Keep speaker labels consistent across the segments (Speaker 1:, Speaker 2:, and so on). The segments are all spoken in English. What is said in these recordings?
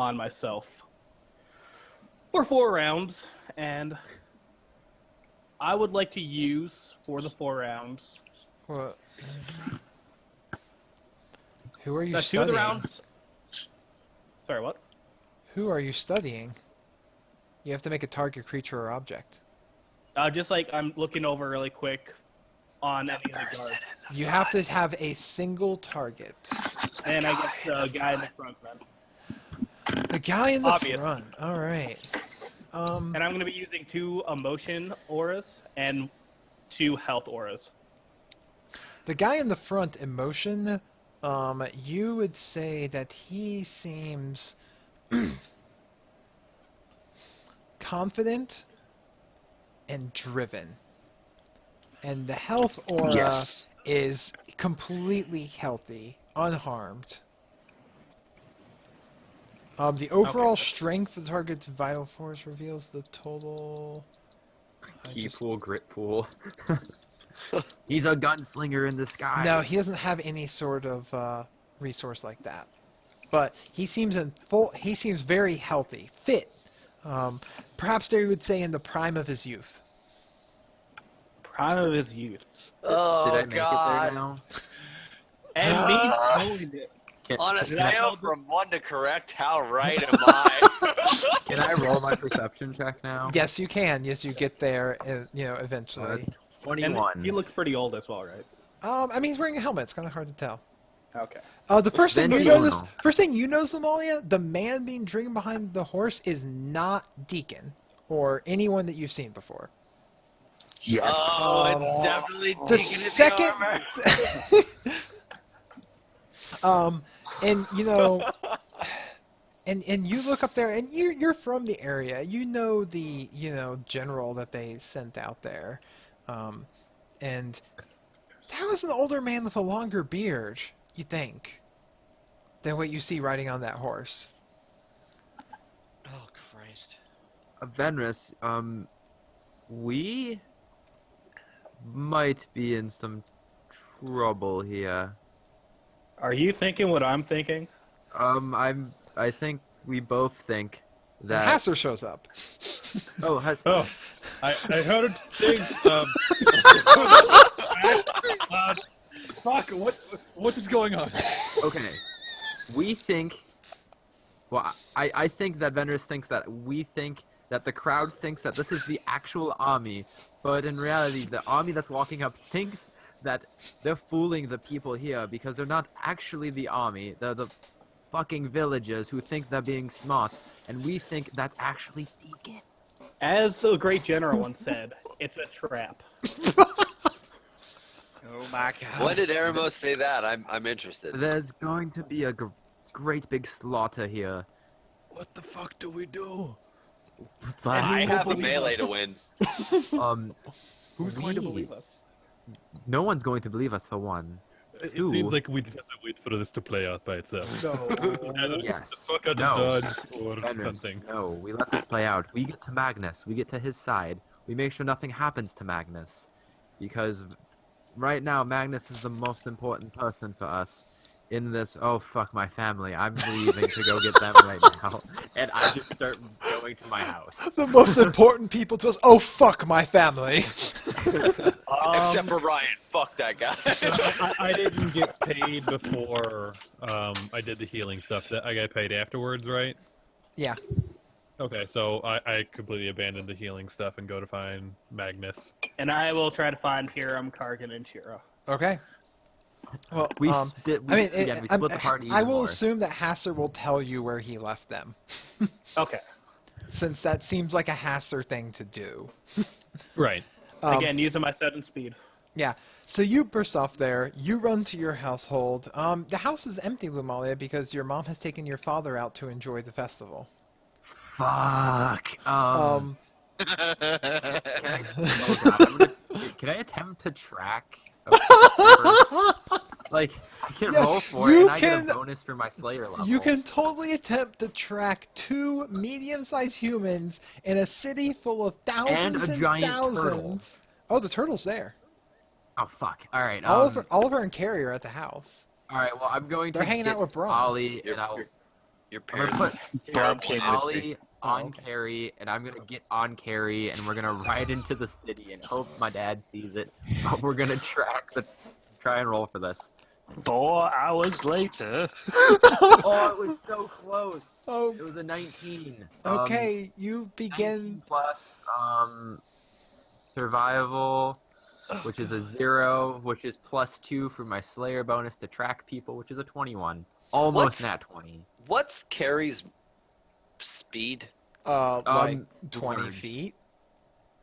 Speaker 1: on myself for 4 rounds, and I would like to use, for the 4 rounds...
Speaker 2: What? Who are you
Speaker 1: 2 of
Speaker 2: studying?
Speaker 1: the rounds... Sorry, what?
Speaker 2: Who are you studying? You have to make a target creature or object.
Speaker 1: Just like I'm looking over really quick on any of the guards.
Speaker 2: You have to have a single target.
Speaker 1: And I guess the guy in the front then.
Speaker 2: The guy in the
Speaker 1: Obvious.
Speaker 2: front. All right.
Speaker 1: And I'm going to be using 2 emotion auras and 2 health auras.
Speaker 2: The guy in the front, emotion. You would say that he seems confident and driven. And the health aura is completely healthy, unharmed. The overall strength of the target's vital force reveals the total...
Speaker 3: Key pool, grit pool. He's a gunslinger in disguise.
Speaker 2: No, he doesn't have any sort of resource like that. But he seems he seems very healthy, fit. Perhaps they would say in the prime of his youth.
Speaker 1: Prime of his youth.
Speaker 4: Oh,
Speaker 3: Did I make
Speaker 4: God.
Speaker 3: it there now?
Speaker 1: And me knowing it.
Speaker 4: On a
Speaker 3: Can I-
Speaker 4: scale from 1 to correct, how right am I?
Speaker 3: Can I roll my perception check now?
Speaker 2: Yes, you can. Yes, you get there, eventually.
Speaker 3: 21.
Speaker 1: And he looks pretty old as well, right?
Speaker 2: I mean, he's wearing a helmet. It's kind of hard to tell.
Speaker 1: Okay.
Speaker 2: The first thing you
Speaker 3: Ventiano.
Speaker 2: notice, Somalia, the man being driven behind the horse is not Deacon or anyone that you've seen before.
Speaker 5: Yes.
Speaker 4: Oh, it's definitely
Speaker 2: The
Speaker 4: Deacon in
Speaker 2: second,
Speaker 4: the armor.
Speaker 2: and you know, and you look up there, and you're from the area. You know the general that they sent out there, and that was an older man with a longer beard. You think than what you see riding on that horse.
Speaker 5: Oh Christ.
Speaker 3: Venris, we might be in some trouble here.
Speaker 1: Are you thinking what I'm thinking?
Speaker 3: I think we both think that...
Speaker 2: Hasser shows up.
Speaker 3: Oh, has...
Speaker 6: Oh, I heard things. Fuck! What is going on?
Speaker 3: Okay. We think... Well, I think that Venris thinks that we think that the crowd thinks that this is the actual army, but in reality, the army that's walking up thinks that they're fooling the people here because they're not actually the army. They're the fucking villagers who think they're being smart, and we think that's actually Deacon.
Speaker 1: As the great general once said, it's a trap.
Speaker 5: Oh my God.
Speaker 4: When did Eremos say that? I'm interested.
Speaker 3: There's going to be a great big slaughter here.
Speaker 6: What the fuck do we do?
Speaker 3: But,
Speaker 4: I have a
Speaker 1: believe
Speaker 4: melee
Speaker 1: us.
Speaker 4: to win.
Speaker 1: Who's going to believe us?
Speaker 3: No one's going to believe us for one.
Speaker 6: It
Speaker 3: Two.
Speaker 6: seems like we just have to wait for this to play out by itself.
Speaker 1: No.
Speaker 6: Either
Speaker 3: Yes.
Speaker 6: the fuck out
Speaker 3: No.
Speaker 6: of dodge or
Speaker 3: Venris,
Speaker 6: something.
Speaker 3: no, we let this play out. We get to Magnus. We get to his side. We make sure nothing happens to Magnus. Because right now, Magnus is the most important person for us in this. Oh, fuck my family. I'm leaving to go get them right now. And I just start going to my house.
Speaker 2: The most important people to us. Oh, fuck my family.
Speaker 4: Except for Ryan. Fuck that guy.
Speaker 6: I didn't get paid before I did the healing stuff. That I got paid afterwards, right?
Speaker 2: Yeah.
Speaker 6: Okay, so I completely abandoned the healing stuff and go to find Magnus.
Speaker 1: And I will try to find Hiram, Kargan, and Shira.
Speaker 2: Okay. Well,
Speaker 3: We,
Speaker 2: I mean,
Speaker 3: again, we split the party
Speaker 2: I
Speaker 3: even
Speaker 2: will
Speaker 3: more.
Speaker 2: assume that Hasser will tell you where he left them,
Speaker 1: Okay.
Speaker 2: since that seems like a Hasser thing to do.
Speaker 6: Right.
Speaker 1: Again, using my 7 speed.
Speaker 2: Yeah. So you burst off there. You run to your household. The house is empty, Lumalia, because your mom has taken your father out to enjoy the festival.
Speaker 3: Fuck.
Speaker 2: Um.
Speaker 3: Can I, oh God, can I attempt to track? Like, I can
Speaker 2: Yes,
Speaker 3: roll for it,
Speaker 2: you
Speaker 3: and I get
Speaker 2: can-
Speaker 3: a bonus for my Slayer level.
Speaker 2: You can totally attempt to track 2 medium-sized humans in a city full of thousands
Speaker 3: And a
Speaker 2: and
Speaker 3: giant
Speaker 2: thousands.
Speaker 3: turtle.
Speaker 2: Oh, the turtle's there.
Speaker 3: Oh fuck! All right.
Speaker 2: Oliver and Carrie are at the house.
Speaker 3: All right. Well, I'm going
Speaker 2: They're
Speaker 3: to
Speaker 2: hanging
Speaker 3: get
Speaker 2: out with Braun.
Speaker 3: Ollie,
Speaker 4: You're-
Speaker 3: and I'll.
Speaker 4: Your
Speaker 3: I'm gonna
Speaker 4: parents.
Speaker 3: put
Speaker 7: Barb came with
Speaker 3: Ollie
Speaker 7: me.
Speaker 3: on
Speaker 2: okay.
Speaker 3: carry, and I'm gonna get on carry, and we're gonna ride into the city and hope my dad sees it. But we're gonna try and roll for this.
Speaker 7: 4 hours later.
Speaker 3: Oh, it was so close.
Speaker 2: Oh,
Speaker 3: It was a 19.
Speaker 2: okay. You
Speaker 3: 19
Speaker 2: begin.
Speaker 3: plus survival, which is a 0, which is +2 for my Slayer bonus to track people, which is a 21. Almost
Speaker 4: What's-
Speaker 3: nat 20.
Speaker 4: What's Carrie's speed?
Speaker 2: Like 20
Speaker 3: words.
Speaker 2: feet.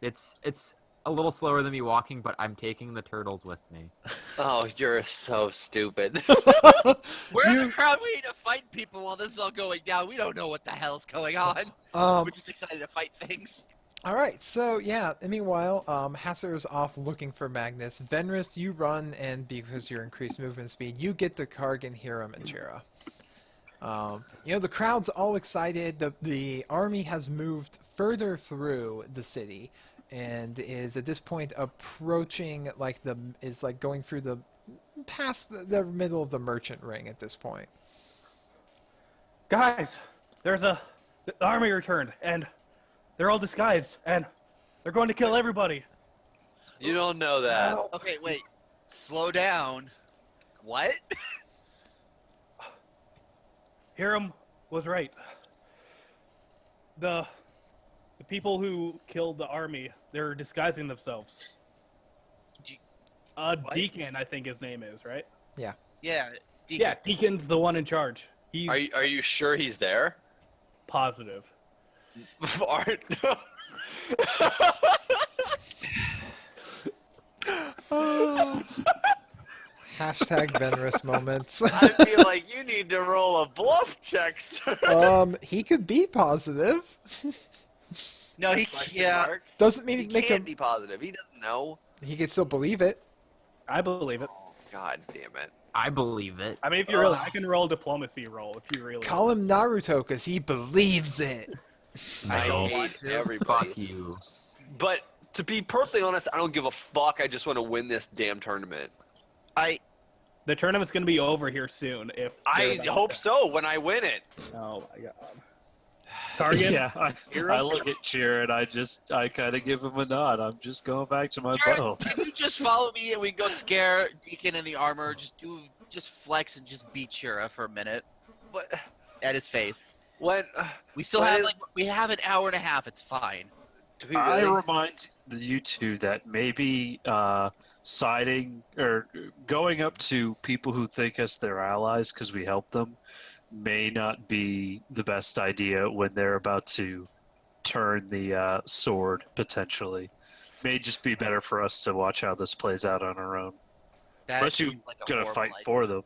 Speaker 3: It's a little slower than me walking, but I'm taking the turtles with me.
Speaker 4: Oh, you're so stupid.
Speaker 5: We're in
Speaker 2: You-
Speaker 5: the crowd waiting to fight people while this is all going down. We don't know what the hell's going on. We're just excited to fight things.
Speaker 2: All right, so yeah. Meanwhile, Hasser's off looking for Magnus. Venris, you run, and because your increased movement speed, you get to Kargan, Hiram, and Chira. The crowd's all excited. The army has moved further through the city, and is at this point approaching going through past the middle of the merchant ring at this point.
Speaker 1: Guys, the army returned, and they're all disguised, and they're going to kill everybody.
Speaker 4: You don't know that.
Speaker 2: Well,
Speaker 5: Okay, wait. Slow down. What?
Speaker 1: Hiram was right. The people who killed the army, they're disguising themselves.
Speaker 5: D-
Speaker 1: Deacon, I think his name is, right?
Speaker 5: Yeah.
Speaker 1: Yeah,
Speaker 5: Deacon.
Speaker 1: Deacon's the one in charge. He's
Speaker 4: Are you sure he's there?
Speaker 1: positive.
Speaker 4: Aren't.
Speaker 2: Hashtag Venris moments.
Speaker 4: I feel like you need to roll a bluff check, sir.
Speaker 2: He could be positive.
Speaker 5: No,
Speaker 4: Question
Speaker 5: yeah.
Speaker 4: mark?
Speaker 2: Doesn't mean
Speaker 4: He
Speaker 2: to make
Speaker 4: can't
Speaker 2: him.
Speaker 4: be positive. He doesn't know.
Speaker 2: He could still believe it.
Speaker 1: I believe it.
Speaker 4: Oh, God damn it.
Speaker 3: I believe it.
Speaker 1: I mean, if you really, I can roll a diplomacy roll if you really.
Speaker 2: Call him Naruto because he believes it.
Speaker 5: I don't
Speaker 4: hate
Speaker 5: want to.
Speaker 4: everybody.
Speaker 3: Fuck you.
Speaker 4: But to be perfectly honest, I don't give a fuck. I just want to win this damn tournament.
Speaker 1: The tournament's gonna be over here soon. If
Speaker 4: I
Speaker 1: they're about
Speaker 4: hope
Speaker 1: to-
Speaker 4: so when I win it.
Speaker 1: Oh my god. Target.
Speaker 7: Yeah, I look at Cheer and I kind of give him a nod. I'm just going back to my
Speaker 5: Jared,
Speaker 7: bow.
Speaker 5: can you just follow me and we can go scare Deacon in the armor? Just flex and just beat Shira for a minute
Speaker 4: But
Speaker 5: at his face.
Speaker 4: when
Speaker 5: We still
Speaker 4: What
Speaker 5: have
Speaker 4: is-
Speaker 5: we have an hour and a half. It's fine.
Speaker 4: do we
Speaker 7: I
Speaker 4: really?
Speaker 7: remind you two that maybe siding or going up to people who think us their allies because we help them may not be the best idea when they're about to turn the sword, potentially. May just be better for us to watch how this plays out on our own.
Speaker 5: That
Speaker 7: Unless you
Speaker 5: seems like a
Speaker 7: gonna
Speaker 5: horrible
Speaker 7: fight
Speaker 5: idea.
Speaker 7: for them.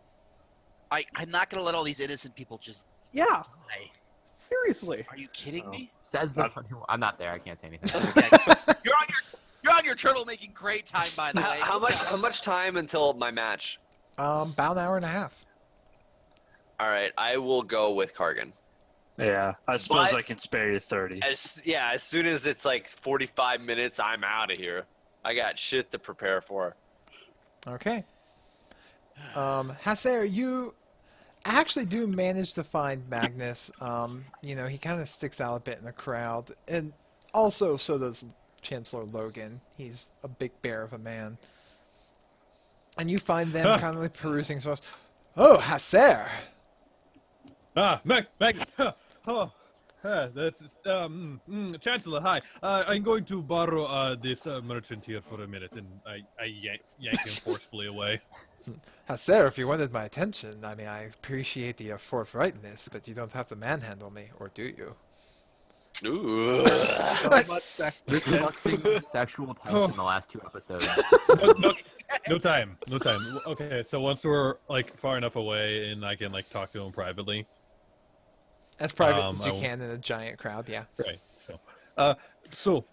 Speaker 5: I'm not gonna let all these innocent people just
Speaker 1: Yeah.
Speaker 5: die.
Speaker 1: Seriously.
Speaker 5: Are you kidding me?
Speaker 3: Says the I'm not there. I can't say anything.
Speaker 5: Okay. You're on your turtle making great time, by the way.
Speaker 4: How much time until my match?
Speaker 2: About an hour and a half.
Speaker 4: All right, I will go with Kargan.
Speaker 7: Yeah, I suppose
Speaker 4: But-
Speaker 7: I can spare you 30.
Speaker 4: As soon as it's like 45 minutes, I'm out of here. I got shit to prepare for.
Speaker 2: Okay. Hasser, you actually do manage to find Magnus. He kind of sticks out a bit in the crowd, and also so does Chancellor Logan. He's a big bear of a man. And you find them kind of like perusing source. Oh, Hasser!
Speaker 6: Magnus. This is Chancellor. Hi. I'm going to borrow this merchant here for a minute, and I yank him forcefully away.
Speaker 2: Hasser, if you wanted my attention, I mean, I appreciate the forthrightness, but you don't have to manhandle me, or do you?
Speaker 4: Ooh.
Speaker 1: So much sex.
Speaker 3: Refluxing sexual tension in the last 2 episodes.
Speaker 6: No time. Okay, so once we're like far enough away and I can like talk to him privately.
Speaker 2: As private as you
Speaker 6: I-
Speaker 2: can in a giant crowd, yeah.
Speaker 6: Right. So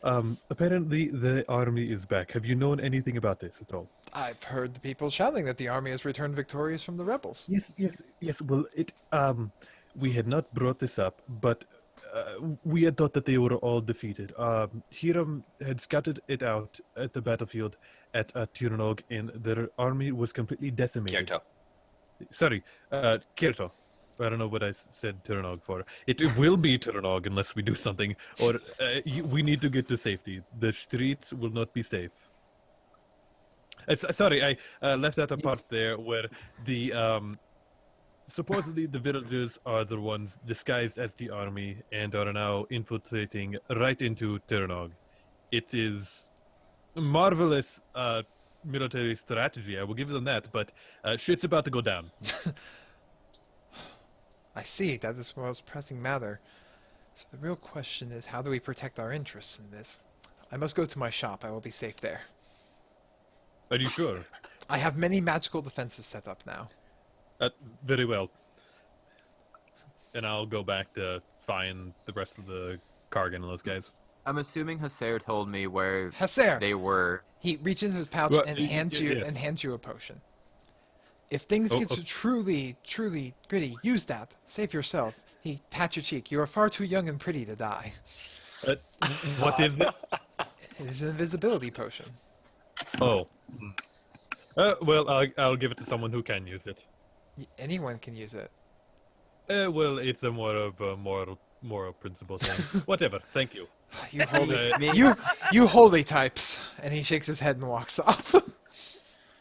Speaker 6: apparently the army is back. Have you known anything about this at all?
Speaker 2: I've heard the people shouting that the army has returned victorious from the rebels.
Speaker 6: Yes. Well, we had not brought this up, but we had thought that they were all defeated. Hiram had scouted it out at the battlefield at Tirnog, and their army was completely decimated.
Speaker 4: Kyoto.
Speaker 6: Sorry, Kirito. I don't know what I said Turnog for. It will be Turnog unless we do something, or we need to get to safety. The streets will not be safe. Sorry, I left out a part there where the supposedly the villagers are the ones disguised as the army and are now infiltrating right into Turnog. It is marvelous military strategy. I will give them that, but shit's about to go down.
Speaker 2: I see. That is the most pressing matter. So the real question is, how do we protect our interests in this? I must go to my shop. I will be safe there.
Speaker 6: Are you sure?
Speaker 2: I have many magical defenses set up now.
Speaker 6: Very well. And I'll go back to find the rest of the Kargan and those guys.
Speaker 3: I'm assuming Hasser told me where
Speaker 2: Hasser!
Speaker 3: they were.
Speaker 2: He reaches into his pouch
Speaker 6: Well,
Speaker 2: and hands you a potion. If things get truly gritty, use that. Save yourself. He pats your cheek. You are far too young and pretty to die.
Speaker 6: What is this?
Speaker 2: It is an invisibility potion.
Speaker 6: Oh. Well, I'll give it to someone who can use it.
Speaker 2: Anyone can use it.
Speaker 6: Well, it's a more of a moral principle thing. Whatever. Thank you.
Speaker 2: You holy,
Speaker 3: Me-
Speaker 2: you holy types. And he shakes his head and walks off.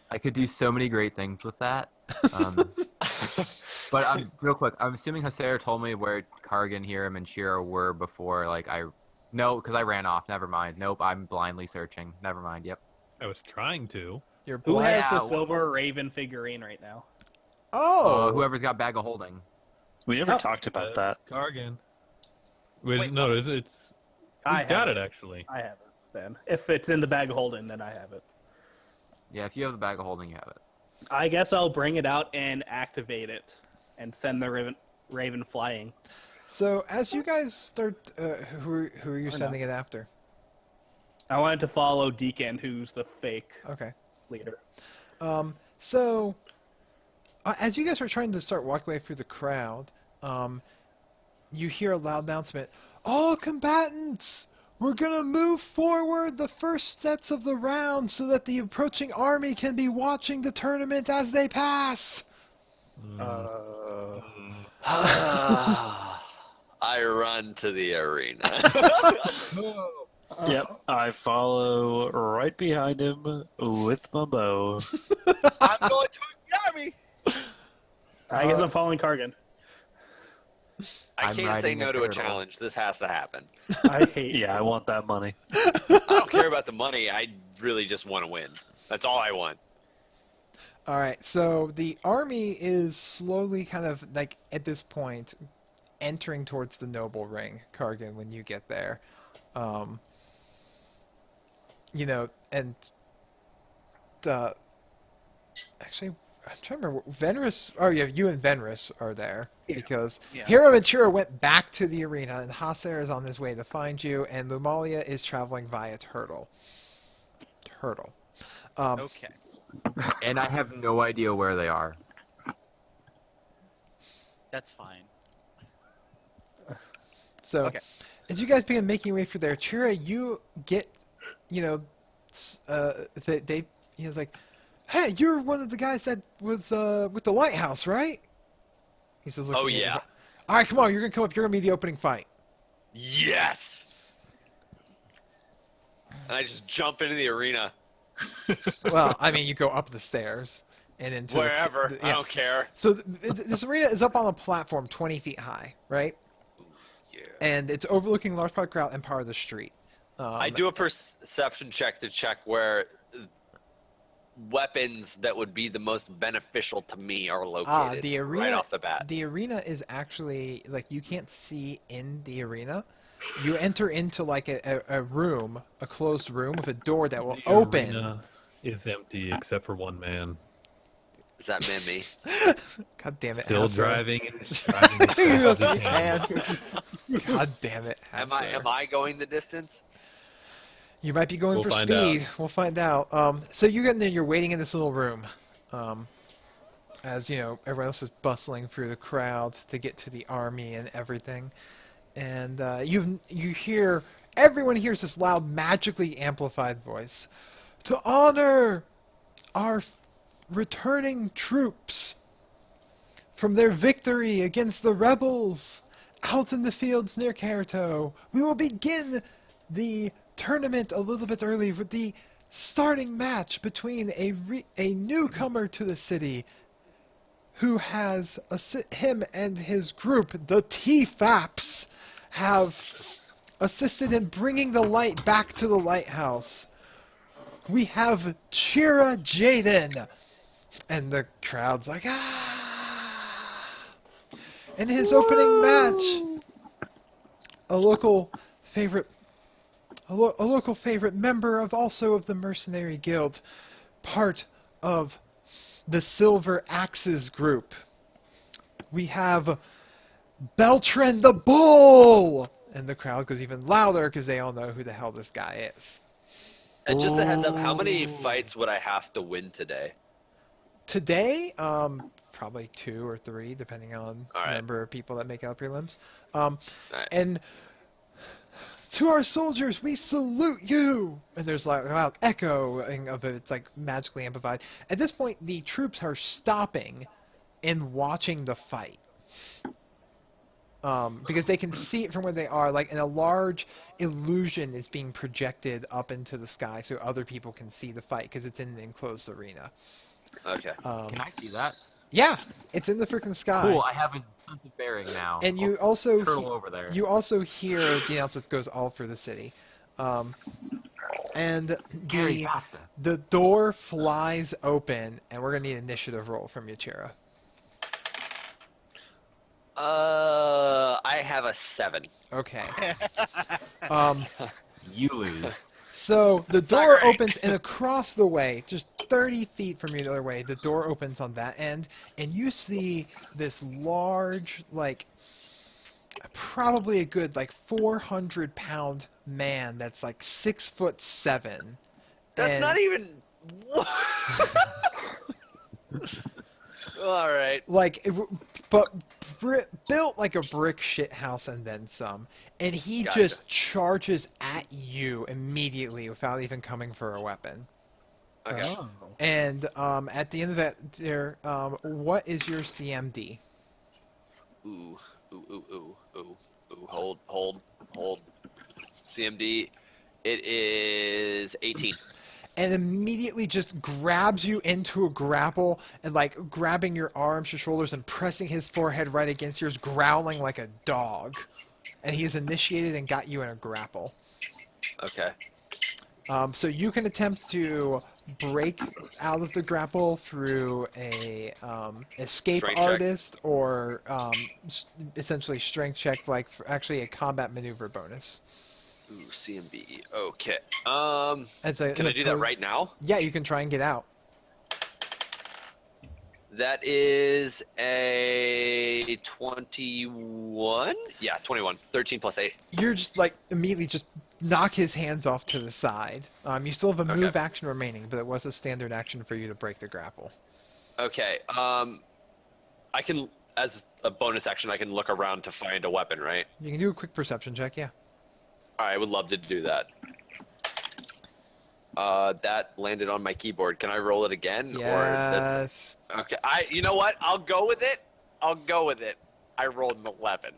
Speaker 3: I could do so many great things with that. But real quick, I'm assuming Hasser told me where Kargan, Hiram, and Shira were before. No, because I ran off. Never mind. Nope, I'm blindly searching. Never mind. Yep.
Speaker 6: I was trying to.
Speaker 2: You're
Speaker 1: Who
Speaker 2: blind.
Speaker 1: has the
Speaker 3: Yeah,
Speaker 1: silver raven figurine right now?
Speaker 2: Oh!
Speaker 3: Whoever's got bag of holding.
Speaker 7: We never talked about that.
Speaker 6: Kargan. Wait,
Speaker 1: Wait,
Speaker 6: no, is it?
Speaker 1: I
Speaker 6: He's got
Speaker 1: have
Speaker 6: it actually.
Speaker 1: I have it then. If it's in the bag of holding, then I have it.
Speaker 3: Yeah, if you have the bag of holding, you have it.
Speaker 1: I guess I'll bring it out and activate it and send the raven flying.
Speaker 2: So, as you guys start, who are you
Speaker 1: Or
Speaker 2: sending it after?
Speaker 1: I wanted to follow Deacon, who's the fake
Speaker 2: Okay.
Speaker 1: leader.
Speaker 2: So, as you guys are trying to start walking away through the crowd, you hear a loud announcement. All combatants! We're gonna move forward the first sets of the round so that the approaching army can be watching the tournament as they pass!
Speaker 4: I run to the arena.
Speaker 7: Yep, I follow right behind him with my bow.
Speaker 5: I'm going to the army.
Speaker 1: I guess I'm following Kargan.
Speaker 4: I
Speaker 3: I'm
Speaker 4: can't say
Speaker 3: riding
Speaker 4: no
Speaker 3: a
Speaker 4: to a
Speaker 3: turtle.
Speaker 4: challenge. This has to happen.
Speaker 1: I hate
Speaker 7: Yeah, I want that money.
Speaker 4: I don't care about the money. I really just want to win. That's all I want.
Speaker 2: Alright, so the army is slowly kind of, like, at this point, entering towards the noble ring, Kargan, when you get there. You know, and actually, I'm trying to remember. Venris, oh yeah, you and Venris are there because
Speaker 5: Yeah.
Speaker 2: Hero Ventura went back to the arena, and Hasser is on his way to find you, and Lumalia is traveling via Turtle.
Speaker 5: Okay.
Speaker 3: And I have no idea where they are.
Speaker 5: That's fine.
Speaker 2: So,
Speaker 5: Okay.
Speaker 2: as you guys begin making your way through there, Chira, you get, you know, he was like, "Hey, you're one of the guys that was with the lighthouse, right?" He says,
Speaker 4: Oh,
Speaker 2: looking at you.
Speaker 4: yeah.
Speaker 2: All right, come on, you're gonna come up. You're gonna be the opening fight.
Speaker 4: Yes! And I just jump into the arena.
Speaker 2: Well, I mean, you go up the stairs and into
Speaker 4: Wherever.
Speaker 2: yeah.
Speaker 4: I don't care.
Speaker 2: So this arena is up on a platform 20 feet high, right?
Speaker 4: Yeah.
Speaker 2: And it's overlooking a large part of the crowd and part of the street.
Speaker 4: I do a perception check to check where weapons that would be the most beneficial to me are located
Speaker 2: the arena,
Speaker 4: right off the bat.
Speaker 2: The arena is actually, like, you can't see in the arena. You enter into, like, a room, a closed room with a door that will
Speaker 6: The
Speaker 2: open.
Speaker 6: arena is empty except for one man.
Speaker 4: Does that mean me?
Speaker 2: God damn it,
Speaker 6: Still
Speaker 2: Hasser.
Speaker 6: driving and driving as
Speaker 2: Yes,
Speaker 6: fast as
Speaker 2: you
Speaker 6: he can.
Speaker 2: God damn it,
Speaker 4: Am
Speaker 2: Hasser.
Speaker 4: I going the distance?
Speaker 2: You might be going
Speaker 6: We'll
Speaker 2: for
Speaker 6: find
Speaker 2: speed.
Speaker 6: out.
Speaker 2: We'll find out. So you get in there, you're waiting in this little room. As, you know, everyone else is bustling through the crowd to get to the army and everything. And you hear, everyone hears this loud, magically amplified voice. To honor our returning troops from their victory against the rebels out in the fields near Kerato. We will begin the tournament a little bit early with the starting match between a newcomer to the city who has him and his group, the TFAPs, have assisted in bringing the light back to the lighthouse. We have Chira Jaden. And the crowd's like, ah! In his opening match, a local favorite member of the Mercenary Guild, part of the Silver Axes group. We have Beltran the Bull! And the crowd goes even louder because they all know who the hell this guy is.
Speaker 4: And just a heads up, how many fights would I have to win today?
Speaker 2: Today, probably 2 or 3, depending on the number of people that make up your limbs. And to our soldiers, we salute you! And there's like a loud echoing of it. It's like magically amplified. At this point, the troops are stopping and watching the fight. Because they can see it from where they are, like, and a large illusion is being projected up into the sky so other people can see the fight because it's in an enclosed arena.
Speaker 4: Okay.
Speaker 3: Can I see that?
Speaker 2: Yeah, it's in the freaking sky.
Speaker 3: Cool, I have a sense of bearing now.
Speaker 2: And you
Speaker 3: I'll
Speaker 2: also
Speaker 3: turtle over there.
Speaker 2: you also hear the announcement goes all through the city, and
Speaker 3: Gary, faster.
Speaker 2: the door flies open, and we're gonna need an initiative roll from Yachira.
Speaker 4: I have a 7.
Speaker 2: Okay.
Speaker 3: You lose.
Speaker 2: So the door opens, and across the way, just 30 feet from you the other way, the door opens on that end, and you see this large, like, probably a good, like, 400-pound man that's, like, 6'7".
Speaker 4: That's not even... All right.
Speaker 2: Like, but built like a brick shit house and then some. And he just charges at you immediately without even coming for a weapon.
Speaker 4: Okay.
Speaker 3: Oh.
Speaker 2: And at the end of that, there, what is your CMD?
Speaker 4: Ooh. Hold. CMD. It is 18.
Speaker 2: And immediately just grabs you into a grapple and, like, grabbing your arms, your shoulders, and pressing his forehead right against yours, growling like a dog. And he has initiated and got you in a grapple.
Speaker 4: Okay.
Speaker 2: So you can attempt to break out of the grapple through a escape
Speaker 4: Strength check.
Speaker 2: artist or essentially strength check, like actually a combat maneuver bonus.
Speaker 4: Ooh, CMB. Okay.
Speaker 2: Can
Speaker 4: I do that right now?
Speaker 2: Yeah, you can try and get out.
Speaker 4: That is a 21? Yeah, 21. 13 plus 8.
Speaker 2: You're just like immediately just knock his hands off to the side. You still have a move action remaining, but it was a standard action for you to break the grapple.
Speaker 4: Okay. I can, as a bonus action, I can look around to find a weapon, right?
Speaker 2: You can do a quick perception check, yeah.
Speaker 4: I would love to do that. That landed on my keyboard. Can I roll it again?
Speaker 2: Yes.
Speaker 4: Okay. You know what? I'll go with it. I rolled an 11.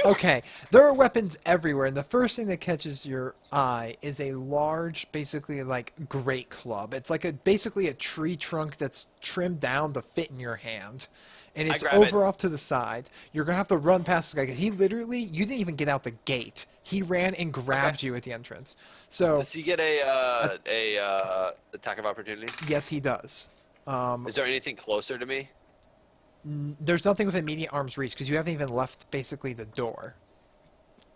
Speaker 2: Okay, there are weapons everywhere, and the first thing that catches your eye is a large, basically like great club. It's like basically a tree trunk that's trimmed down to fit in your hand, and it's over off to the side. You're gonna have to run past this guy. You didn't even get out the gate. He ran and grabbed you at the entrance. So
Speaker 4: Does he get a attack of opportunity?
Speaker 2: yes, he does.
Speaker 4: Is there anything closer to me?
Speaker 2: There's nothing within immediate arm's reach because you haven't even left basically the door.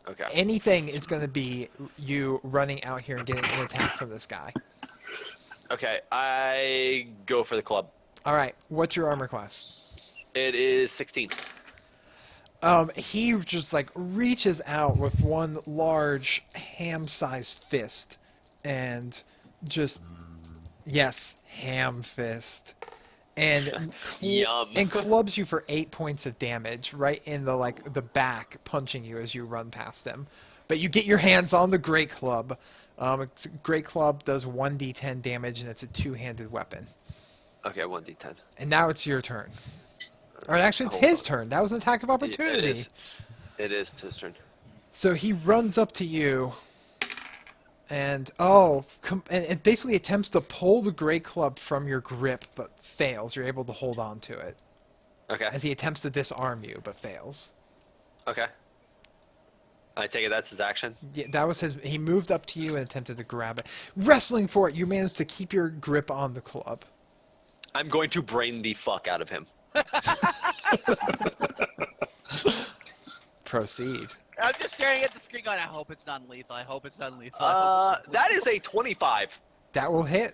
Speaker 4: Okay.
Speaker 2: Anything is going to be you running out here and getting an attack from this guy.
Speaker 4: Okay, I go for the club.
Speaker 2: All right, what's your armor class?
Speaker 4: It is 16.
Speaker 2: He just like reaches out with one large ham-sized fist and just yes, ham fist. And
Speaker 4: Yum.
Speaker 2: and clubs you for 8 points of damage right in the back, punching you as you run past him. But you get your hands on the great club. Great club does 1d10 damage, and it's a two-handed weapon.
Speaker 4: Okay, 1d10.
Speaker 2: And now it's your turn. Or actually, it's
Speaker 4: hold
Speaker 2: his
Speaker 4: on.
Speaker 2: turn. That was an attack of opportunity.
Speaker 4: It is his turn.
Speaker 2: So he runs up to you, and and basically attempts to pull the great club from your grip, but fails. You're able to hold on to it
Speaker 4: Okay.
Speaker 2: as he attempts to disarm you, but fails.
Speaker 4: Okay. I take it that's his action.
Speaker 2: Yeah, that was his. He moved up to you and attempted to grab it, wrestling for it. You managed to keep your grip on the club.
Speaker 4: I'm going to brain the fuck out of him.
Speaker 2: Proceed.
Speaker 5: I'm just staring at the screen going, I hope it's non-lethal. I hope it's non-lethal.
Speaker 4: That is a 25.
Speaker 2: That will hit.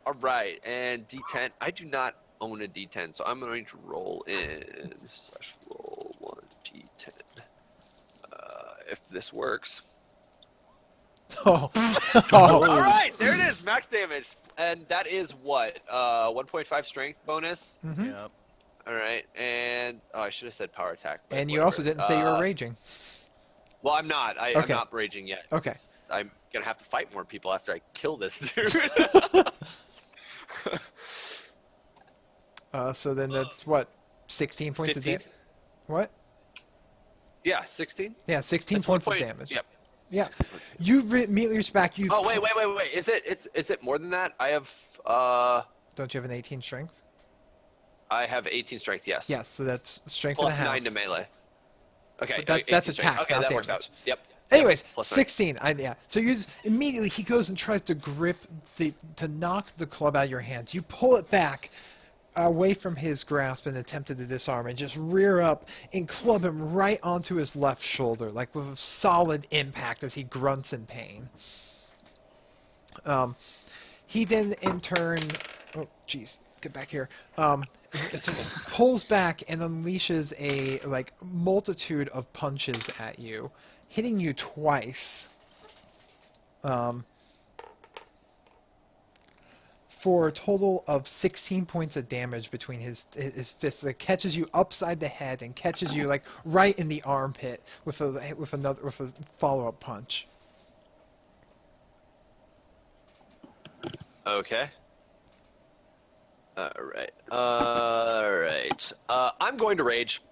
Speaker 4: All right, and D10. I do not own a D10, so I'm going to roll in / roll 1d10. If this works.
Speaker 2: Oh.
Speaker 4: All right, there it is, max damage, and that is what 1.5 strength bonus.
Speaker 2: Mhm.
Speaker 5: Yep.
Speaker 4: All right, and I should have said power attack. But
Speaker 2: And you
Speaker 4: whatever.
Speaker 2: also didn't say you were raging.
Speaker 4: Well, I'm not. I'm
Speaker 2: Okay.
Speaker 4: not raging yet.
Speaker 2: Okay.
Speaker 4: 'Cause I'm gonna have to fight more people after I kill this dude.
Speaker 2: So then that's what, 16 points of
Speaker 4: 15?
Speaker 2: damage. What?
Speaker 4: Yeah, 16.
Speaker 2: Yeah, 16
Speaker 4: That's
Speaker 2: points
Speaker 4: 1
Speaker 2: of
Speaker 4: point-
Speaker 2: damage.
Speaker 4: Yep.
Speaker 2: Yeah. You immediately reach back. You
Speaker 4: Oh wait. Is it more than that? I have
Speaker 2: don't you have an 18 strength?
Speaker 4: 18 strength. Yes.
Speaker 2: Yes. So that's strength
Speaker 4: Plus
Speaker 2: and a half.
Speaker 4: 9 to melee. Okay.
Speaker 2: But that's
Speaker 4: 18 strength.
Speaker 2: attack,
Speaker 4: Okay,
Speaker 2: not
Speaker 4: that works
Speaker 2: damage.
Speaker 4: out. Yep.
Speaker 2: Anyways,
Speaker 4: Plus 9.
Speaker 2: 16. Yeah. So you immediately he goes and tries to grip to knock the club out of your hands. You pull it back away from his grasp and attempted to disarm and just rear up and club him right onto his left shoulder, like with a solid impact as he grunts in pain. He then in turn, oh jeez, get back here. Pulls back and unleashes a multitude of punches at you, hitting you twice. For a total of 16 points of damage between his fists. That catches you upside the head and catches you right in the armpit with a follow-up punch.
Speaker 4: Okay. All right. I'm going to rage.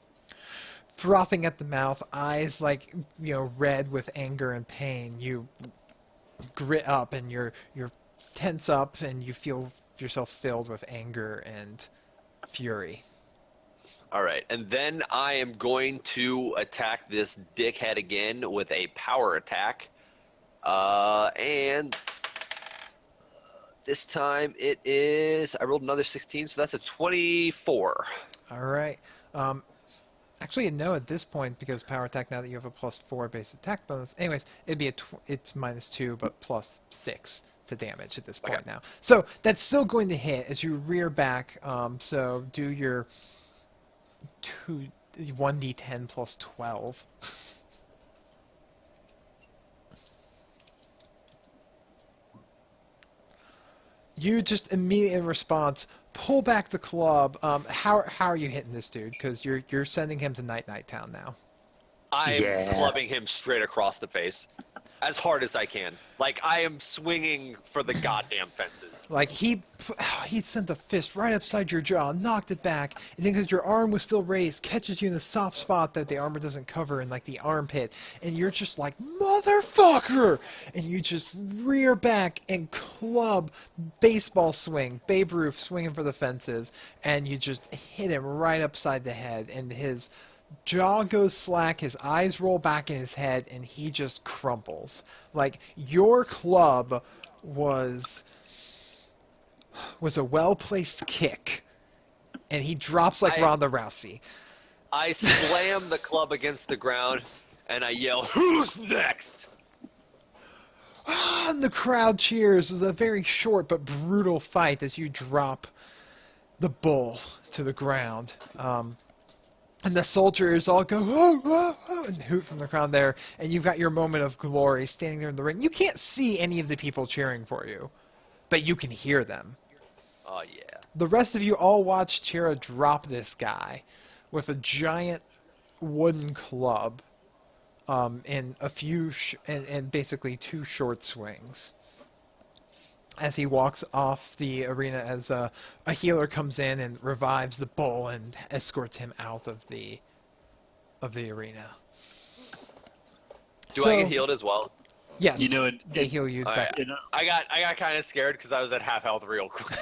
Speaker 2: Frothing at the mouth, eyes red with anger and pain. You grit up and you're tense up and you feel yourself filled with anger and fury.
Speaker 4: All right, and then I am going to attack this dickhead again with a power attack, and this time it is. I rolled another 16, so that's a 24.
Speaker 2: All right. Actually, no. At this point, because power attack, now that you have a +4 base attack bonus, anyways, it'd be it's -2 but +6 to damage at this point
Speaker 4: Okay.
Speaker 2: now. So that's still going to hit as you rear back. So do your 1d10 plus 12. You just immediately in response pull back the club. How are you hitting this dude? Because you're sending him to Night Town now.
Speaker 4: I'm clubbing him straight across the face, as hard as I can. Like I am swinging for the goddamn fences.
Speaker 2: Like he sent the fist right upside your jaw, knocked it back, and then because your arm was still raised, catches you in the soft spot that the armor doesn't cover in the armpit, and you're just like, motherfucker! And you just rear back and club, baseball swing, Babe Ruth swinging for the fences, and you just hit him right upside the head, and his jaw goes slack, his eyes roll back in his head, and he just crumples. Like your club was a well-placed kick, and he drops like Ronda Rousey.
Speaker 4: I slam the club against the ground, and I yell, "Who's next?"
Speaker 2: And the crowd cheers. It was a very short but brutal fight as you drop the bull to the ground. And the soldiers all go, oh, oh, oh, and hoot from the crowd there. And you've got your moment of glory standing there in the ring. You can't see any of the people cheering for you, but you can hear them.
Speaker 4: Oh yeah.
Speaker 2: The rest of you all watch Chira drop this guy with a giant wooden club in a few and basically 2 short swings. as he walks off the arena as a healer comes in and revives the bull and escorts him out of the arena.
Speaker 4: Do
Speaker 2: So,
Speaker 4: I get healed as well?
Speaker 2: Yes,
Speaker 7: You know,
Speaker 2: they heal you back.
Speaker 7: you know,
Speaker 4: I got kind of scared because I was at half health real quick.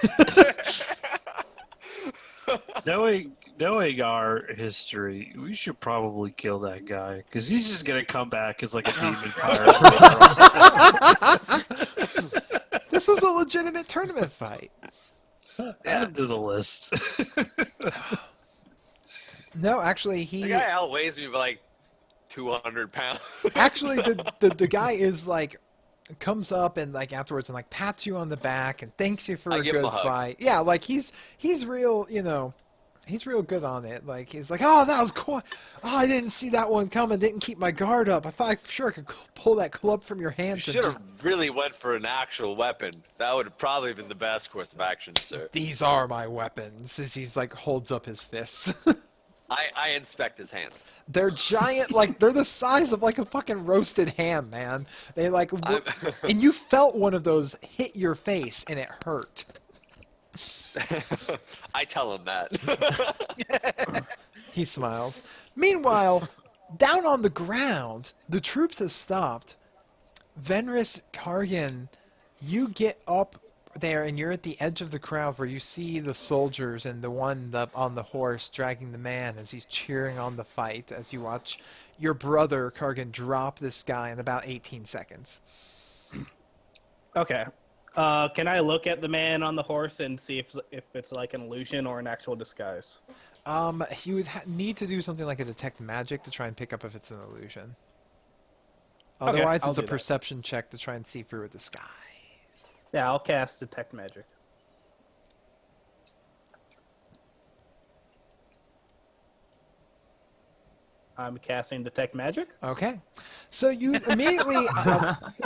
Speaker 7: knowing our history, we should probably kill that guy because he's just gonna come back as like a demon pirate.
Speaker 2: This was a legitimate tournament fight.
Speaker 7: Add him to the list.
Speaker 2: No, actually,
Speaker 4: The guy outweighs me by like 200 pounds.
Speaker 2: actually the guy is like comes up and like afterwards and like pats you on the back and thanks you for
Speaker 4: I
Speaker 2: a
Speaker 4: give him
Speaker 2: good
Speaker 4: a hug.
Speaker 2: fight. Yeah, like he's real, he's real good on it. Like he's like, oh, that was cool. Oh, I didn't see that one coming. Didn't keep my guard up. I thought I sure could pull that club from your
Speaker 4: You
Speaker 2: hands.
Speaker 4: should
Speaker 2: And
Speaker 4: have
Speaker 2: just,
Speaker 4: really went for an actual weapon. That would have probably been the best course of action, sir.
Speaker 2: these are my weapons. As he's like holds up his fists.
Speaker 4: I inspect his hands.
Speaker 2: They're giant, like they're the size of like a fucking roasted ham, man. They like, and you felt one of those hit your face and it hurt.
Speaker 4: I tell him that.
Speaker 2: He smiles. Meanwhile, down on the ground, the troops have stopped. Venris Kargan, you get up there and you're at the edge of the crowd where you see the soldiers and the one on the horse dragging the man as he's cheering on the fight as you watch your brother Kargan drop this guy in about 18 seconds.
Speaker 1: Okay. Can I look at the man on the horse and see if it's like an illusion or an actual disguise?
Speaker 2: You would need to do something like a detect magic to try and pick up if it's an illusion.
Speaker 1: Okay,
Speaker 2: Otherwise,
Speaker 1: I'll
Speaker 2: it's a
Speaker 1: do that.
Speaker 2: perception check to try and see through a disguise.
Speaker 1: Yeah, I'll cast Detect Magic. I'm casting Detect Magic.
Speaker 2: Okay. So you immediately...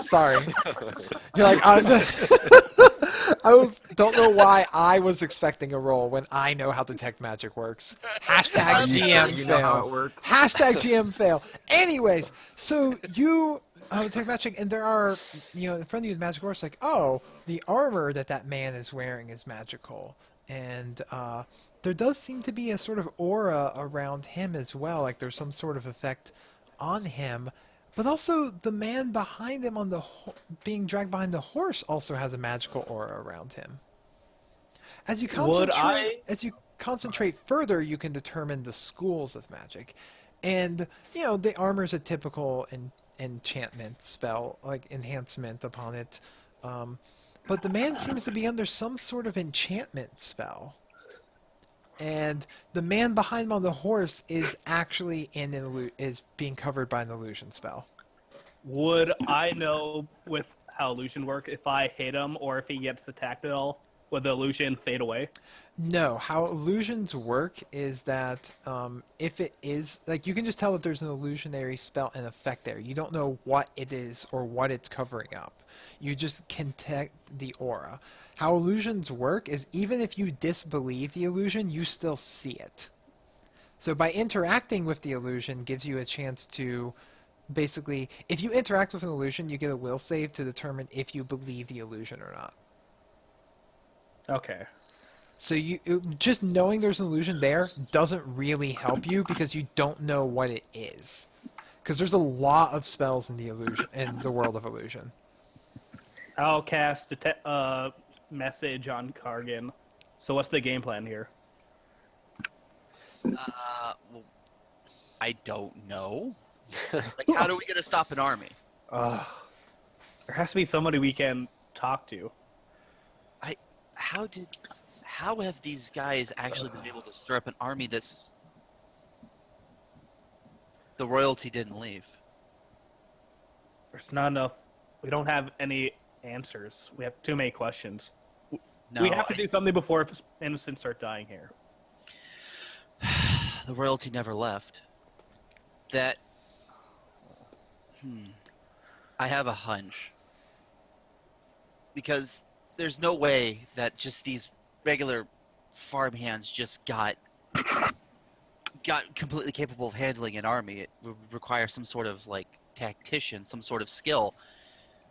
Speaker 2: sorry. You're like, don't know why I was expecting a roll when I know how Detect Magic works. Hashtag GM
Speaker 3: you know how it
Speaker 2: fail.
Speaker 3: works.
Speaker 2: Hashtag GM fail. Anyways, so you Detect Magic, and there are, in front of you is magic horse, like, oh, the armor that man is wearing is magical. And there does seem to be a sort of aura around him as well, like there's some sort of effect on him. But also, the man behind him on the being dragged behind the horse also has a magical aura around him. As you concentrate further, you can determine the schools of magic, and the armor is a typical enchantment spell, like enhancement upon it. But the man seems to be under some sort of enchantment spell. And the man behind him on the horse is actually is being covered by an illusion spell.
Speaker 1: Would I know with how illusion work if I hit him or if he gets attacked at all? Would the illusion fade away?
Speaker 2: No, how illusions work is that if it is, like, you can just tell that there's an illusionary spell and effect there. You don't know what it is or what it's covering up. You just can detect the aura. How illusions work is even if you disbelieve the illusion, you still see it. So by interacting with the illusion gives you a chance to basically, if you interact with an illusion, you get a will save to determine if you believe the illusion or not.
Speaker 1: Okay.
Speaker 2: So just knowing there's an illusion there doesn't really help you because you don't know what it is. Because there's a lot of spells in the world of illusion.
Speaker 1: I'll cast message on Kargan. So what's the game plan here?
Speaker 5: Well, I don't know. Like, how are we gonna stop an army?
Speaker 1: There has to be somebody we can talk to.
Speaker 5: How have these guys actually been able to stir up an army that's the royalty didn't leave?
Speaker 1: There's not enough. We don't have any answers. We have too many questions.
Speaker 5: No,
Speaker 1: We have to do something before innocents start dying here.
Speaker 5: the royalty never left. That. I have a hunch. Because there's no way that just these regular farmhands just got completely capable of handling an army. It would require some sort of like tactician, some sort of skill,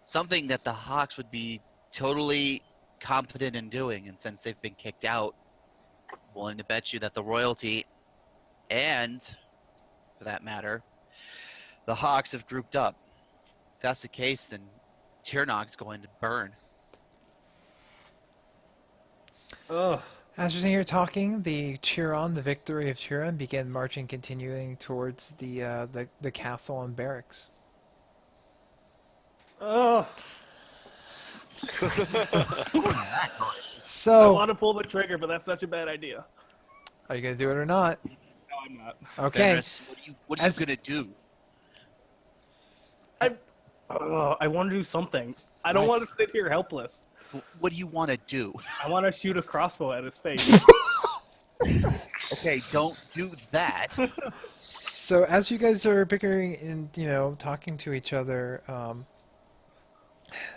Speaker 5: something that the Hawks would be totally competent in doing. And since they've been kicked out, I'm willing to bet you that the royalty and, for that matter, the Hawks have grouped up. If that's the case, then Tyrnog's going to burn.
Speaker 1: Ugh.
Speaker 2: As you're sitting here talking, the victory of Chiron, began marching, continuing towards the castle and barracks.
Speaker 1: Ugh. I
Speaker 2: So,
Speaker 1: want to pull the trigger, but that's such a bad idea.
Speaker 2: are you gonna do it or not?
Speaker 1: No, I'm not.
Speaker 2: Okay.
Speaker 5: Fenris, what are you
Speaker 2: As-
Speaker 5: going to do?
Speaker 1: I want to do something. I don't want to sit here helpless.
Speaker 5: What do you want to do?
Speaker 1: I want to shoot a crossbow at his face.
Speaker 5: Okay, don't do that.
Speaker 2: So as you guys are bickering and talking to each other,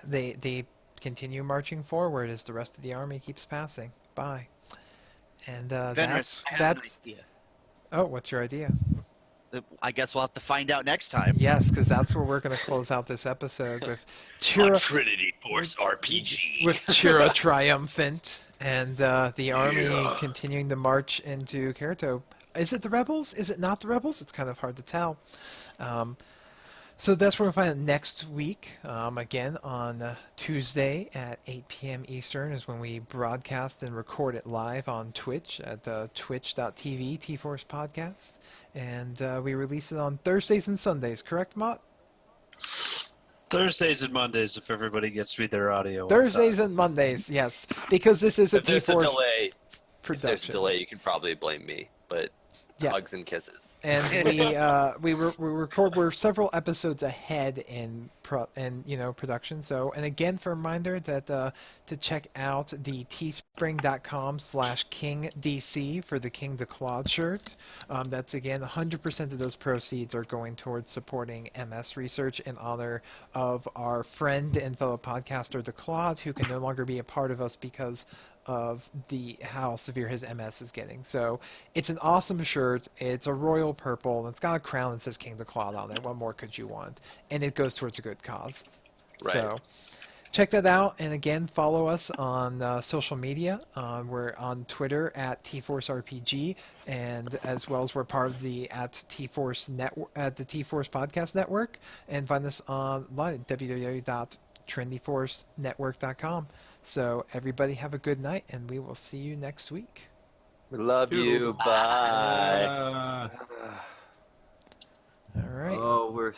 Speaker 2: they continue marching forward as the rest of the army keeps passing by. And
Speaker 5: Fenris, I have an
Speaker 2: that's
Speaker 5: idea.
Speaker 2: oh, what's your idea?
Speaker 5: I guess we'll have to find out next time.
Speaker 2: Yes, because that's where we're going to close out this episode with
Speaker 8: On
Speaker 2: Chira,
Speaker 8: Trinity Force RPG.
Speaker 2: with Chira triumphant and the army
Speaker 8: Yeah.
Speaker 2: continuing to march into Kerato. Is it the rebels? Is it not the rebels? It's kind of hard to tell. So that's where we'll find it next week. Again, on Tuesday at 8 p.m. Eastern is when we broadcast and record it live on Twitch at twitch.tv, TForce Podcast. And we release it on Thursdays and Sundays, correct, Mott?
Speaker 7: Thursdays and Mondays, if everybody gets me their audio. on
Speaker 2: Thursdays
Speaker 7: time.
Speaker 2: and Mondays, yes. Because this is a
Speaker 4: If there's a
Speaker 2: TForce
Speaker 4: delay, if there's a
Speaker 2: production.
Speaker 4: delay, you can probably blame me. But
Speaker 2: Yeah.
Speaker 4: hugs and kisses.
Speaker 2: And we record. We're several episodes ahead in production. So, and again, for a reminder that to check out the teespring.com/KingDC for the King DeClaude shirt. That's again 100% of those proceeds are going towards supporting MS research in honor of our friend and fellow podcaster DeClaude, who can no longer be a part of us because of how severe his MS is getting. So it's an awesome shirt. It's a royal purple. And it's got a crown that says King DeClaude on it. What more could you want? And it goes towards a good cause.
Speaker 4: Right.
Speaker 2: So check that out. And again, follow us on social media. We're on Twitter at TForceRPG, and as well as we're part of the TForce network at the TForce Podcast Network. And find us online at www.trendyforcenetwork.com. So everybody have a good night, and we will see you next week.
Speaker 4: We love you. Bye.
Speaker 2: All right.
Speaker 3: Oh, we're